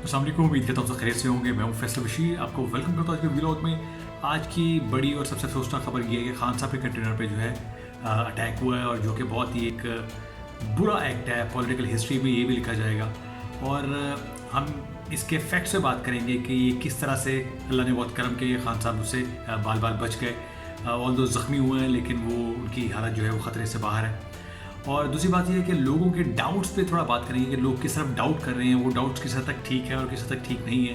अस्सलाम वालेकुम, उम्मीद करता हूँ सब खैरियत से होंगे। मैं हूँ फैसल बशीर, आपको वेलकम करता हूँ आज के व्लॉग में। आज की बड़ी और सबसे अफसोसनाक खबर ये है कि खान साहब के कंटेनर पे जो है अटैक हुआ है, और जो कि बहुत ही एक बुरा एक्ट है। पॉलिटिकल हिस्ट्री में ये भी लिखा जाएगा, और हम इसके फैक्ट से बात करेंगे कि ये किस तरह से अल्लाह ने बहुत करम किया, खान साहब उससे बाल बाल बच गए। ऑल दो ज़ख्मी हुए हैं, लेकिन वो उनकी हालत जो है वो ख़तरे से बाहर है। और दूसरी बात यह है कि लोगों के डाउट्स पे थोड़ा बात करेंगे कि लोग किस तरफ डाउट कर रहे हैं, वो डाउट्स किस हद तक ठीक है और किस हद तक ठीक नहीं है।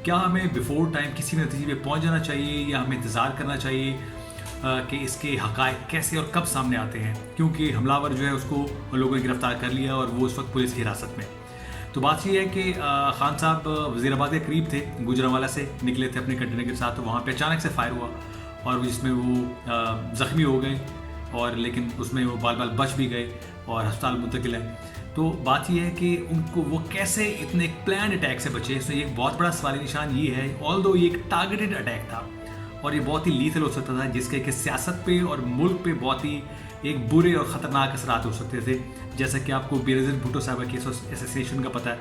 क्या हमें बिफोर टाइम किसी भी नतीजे पे पहुंच जाना चाहिए, या हमें इंतज़ार करना चाहिए कि इसके हक़ाइक़ कैसे और कब सामने आते हैं, क्योंकि हमलावर जो है उसको लोगों ने गिरफ़्तार कर लिया और वो उस वक्त पुलिस की हिरासत में। तो बात ये है कि खान साहब वज़ीराबाद के करीब थे, गुजरांवाला से निकले थे अपने कंटेनर के साथ, तो वहाँ पे अचानक से फायर हुआ और जिसमें वो ज़ख्मी हो गए, और लेकिन उसमें वो बाल बाल बच भी गए और अस्पताल मुंतकिल है। तो बात यह है कि उनको वो कैसे इतने प्लान अटैक से बचे। इसमें एक बहुत बड़ा सवाल निशान ये है, ऑल्दो ये एक टारगेटेड अटैक था और ये बहुत ही लीथल हो सकता था, जिसके कि सियासत पे और मुल्क पे बहुत ही एक बुरे और ख़तरनाक असरात हो सकते थे। जैसा कि आपको बेनज़ीर भुट्टो साहब के एसोसिएशन का पता है,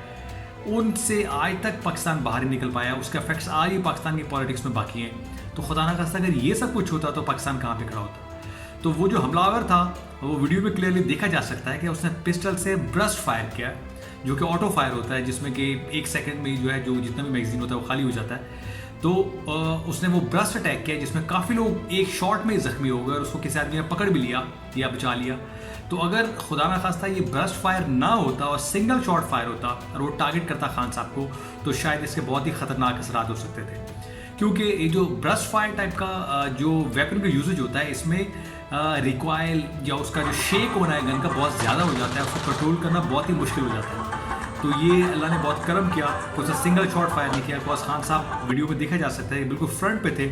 उनसे आज तक पाकिस्तान बाहर नहीं निकल पाया, उसके इफेक्ट्स आज ही पाकिस्तान की पॉलिटिक्स में बाकी हैं। तो खुदा ना खास्ता अगर ये सब कुछ होता तो पाकिस्तान कहाँ पे खड़ा होता। तो वो जो हमलावर था, वो वीडियो में क्लियरली देखा जा सकता है कि उसने पिस्टल से ब्रस्ट फायर किया, जो कि ऑटो फायर होता है, जिसमें कि एक सेकंड में जो है जो जितना भी मैगजीन होता है वो खाली हो जाता है। तो उसने वो ब्रस्ट अटैक किया, जिसमें काफ़ी लोग एक शॉट में जख्मी हो गए और उसको किसी आदमी ने पकड़ भी लिया या बचा लिया। तो अगर खुदा ना खास्ता ये ब्रस्ट फायर ना होता और सिंगल शॉट फायर होता और वो टारगेट करता खान साहब को, तो शायद इसके बहुत ही ख़तरनाक असरात हो सकते थे। क्योंकि ये जो ब्रस्ट फायर टाइप का जो वेपन का यूजेज होता है, इसमें रिकॉइल या उसका जो शेक होना है गन का बहुत ज़्यादा हो जाता है, उसको कंट्रोल करना बहुत ही मुश्किल हो जाता है। तो ये अल्लाह ने बहुत करम किया कि उसने सिंगल शॉट फायर नहीं किया। बिकॉज खान साहब वीडियो में देखा जा सकता है बिल्कुल फ्रंट पे थे,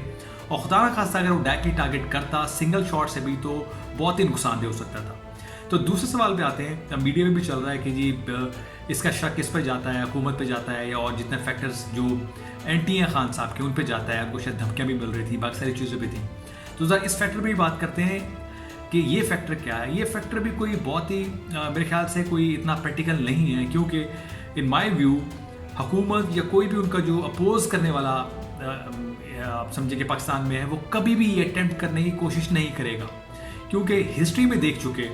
और खुदा ना खास्ता अगर वो डायरेक्टली टारगेट करता सिंगल शॉट से भी, तो बहुत ही नुकसानदेह हो सकता था। तो दूसरे सवाल पे आते हैं। मीडिया में भी चल रहा है कि जी इसका शक किस पर जाता है, हुकूमत पे जाता है, या और जितने फैक्टर्स जो एंटी हैं खान साहब के उन पे जाता है। उनको शायद धमकियाँ भी मिल रही थी, बाकी सारी चीज़ें भी थी। तो ज़रा इस फैक्टर पर भी बात करते हैं कि ये फैक्टर क्या है। ये फैक्टर भी कोई बहुत ही मेरे ख्याल से कोई इतना प्रैक्टिकल नहीं है, क्योंकि इन माय व्यू हुकूमत या कोई भी उनका जो अपोज करने वाला आप समझे कि पाकिस्तान में है, वो कभी भी ये अटेम्प्ट करने की कोशिश नहीं करेगा, क्योंकि हिस्ट्री में देख चुके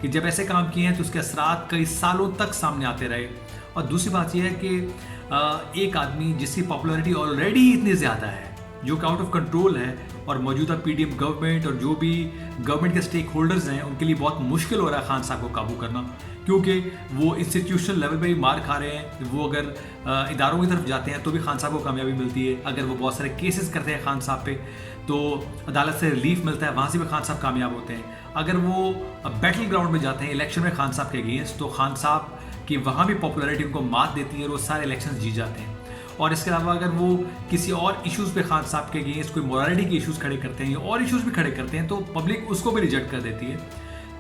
कि जब ऐसे काम किए हैं तो उसके असरात कई सालों तक सामने आते रहे। और दूसरी बात यह है कि एक आदमी जिसकी पॉपुलैरिटी ऑलरेडी इतनी ज़्यादा है, जो कि आउट ऑफ कंट्रोल है, और मौजूदा पीडीएम गवर्नमेंट और जो भी गवर्नमेंट के स्टेक होल्डर्स हैं, उनके लिए बहुत मुश्किल हो रहा है खान साहब को काबू करना, क्योंकि वो इंस्टीट्यूशनल लेवल पे भी मार खा रहे हैं। वो अगर इदारों की तरफ जाते हैं तो भी खान साहब को कामयाबी मिलती है। अगर वो बहुत सारे केसेस करते हैं खान साहब पे, तो अदालत से रिलीफ मिलता है, वहाँ से भी खान साहब कामयाब होते हैं। अगर वो बैटल ग्राउंड में जाते हैं इलेक्शन में खान साहब के अगेंस्ट, तो खान साहब की वहाँ भी पॉपुलैरिटी उनको मात देती है और वो सारे इलेक्शन जीत जाते हैं। और इसके अलावा अगर वो किसी और इश्यूज़ पे खान साहब के अगेंस्ट कोई मोरालिटी के इश्यूज़ खड़े करते हैं या और इश्यूज़ भी खड़े करते हैं, तो पब्लिक उसको भी रिजेक्ट कर देती है।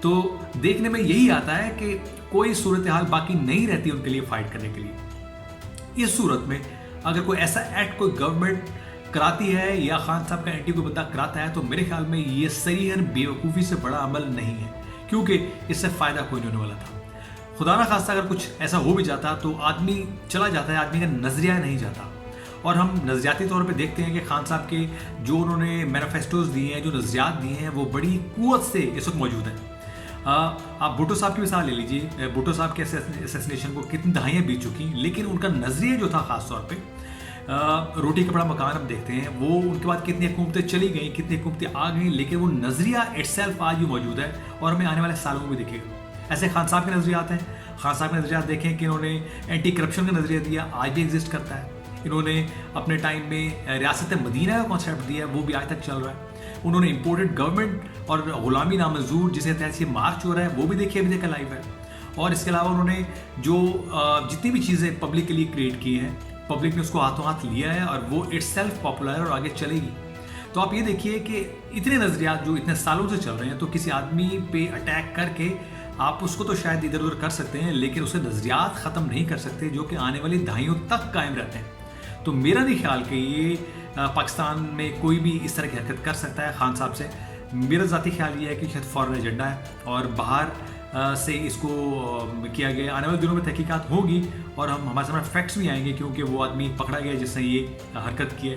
तो देखने में यही आता है कि कोई सूरत हाल बाकी नहीं रहती उनके लिए फाइट करने के लिए। इस सूरत में अगर कोई ऐसा एक्ट कोई गवर्नमेंट कराती है या खान साहब का एंटी कोई बंदा कराता है, तो मेरे ख्याल में ये सरीहन बेवकूफ़ी से बड़ा अमल नहीं है, क्योंकि इससे फ़ायदा कोई नहीं होने वाला था। खुदा ना खास्ता अगर कुछ ऐसा हो भी जाता तो आदमी चला जाता है, आदमी का नज़रिया नहीं जाता। और हम नज़रियाती तौर पे देखते हैं कि खान साहब के जो उन्होंने मैनिफेस्टोज़ दिए हैं, जो नज़रियात दिए हैं, वो बड़ी क़ुव्वत से इस वक्त मौजूद हैं। आप भुट्टो साहब की मिसाल ले लीजिए। भुट्टो साहब के असैसिनेशन को कितनी दहाइयाँ बीत चुकी, लेकिन उनका नज़रिया जो था ख़ास तौर पे रोटी कपड़ा मकान हम देखते हैं, वो उनके बाद कितनी हुकूमतें चली गई, कितनी हुकूमतें आ गई, लेकिन वो नज़रिया इटसेल्फ आज भी मौजूद है और हमें आने वाले सालों में भी दिखेगा। ऐसे खान साहब के नज़रियात हैं। खान साहब के नज़रियात देखें कि इन्होंने एंटी करप्शन का नज़रिया दिया, आज भी एग्जिस्ट करता है। इन्होंने अपने टाइम में रियासत मदीना का कॉन्सेप्ट दिया, वो भी आज तक चल रहा है। उन्होंने इम्पोर्टेड गवर्नमेंट और ग़ुलामी नामंजूर जिसे तहत ये मार्च हो रहा है, वो भी देखिए अभी तक लाइव है। और इसके अलावा उन्होंने जो जितनी भी चीज़ें पब्लिक के लिए क्रिएट की हैं, पब्लिक ने उसको हाथों हाथ लिया है और वो इट्स सेल्फ पॉपुलर और आगे चलेगी। तो आप ये देखिए कि इतने नज़रियात जो इतने सालों से चल रहे हैं, तो किसी आदमी पे अटैक करके आप उसको तो शायद इधर उधर कर सकते हैं, लेकिन उसे नज़रियात ख़त्म नहीं कर सकते जो कि आने वाली दहाइयों तक कायम रहते हैं। तो मेरा नहीं ख्याल कि ये पाकिस्तान में कोई भी इस तरह की हरकत कर सकता है खान साहब से। मेरा ज़ाती ख्याल ये है कि शायद फॉरेन एजेंडा है और बाहर से इसको किया गया। आने वाले दिनों में तहकीकात होगी اور ہمارے سامنے فیکٹس بھی آئیں گے کیونکہ وہ آدمی پکڑا گیا جس نے یہ حرکت کی ہے.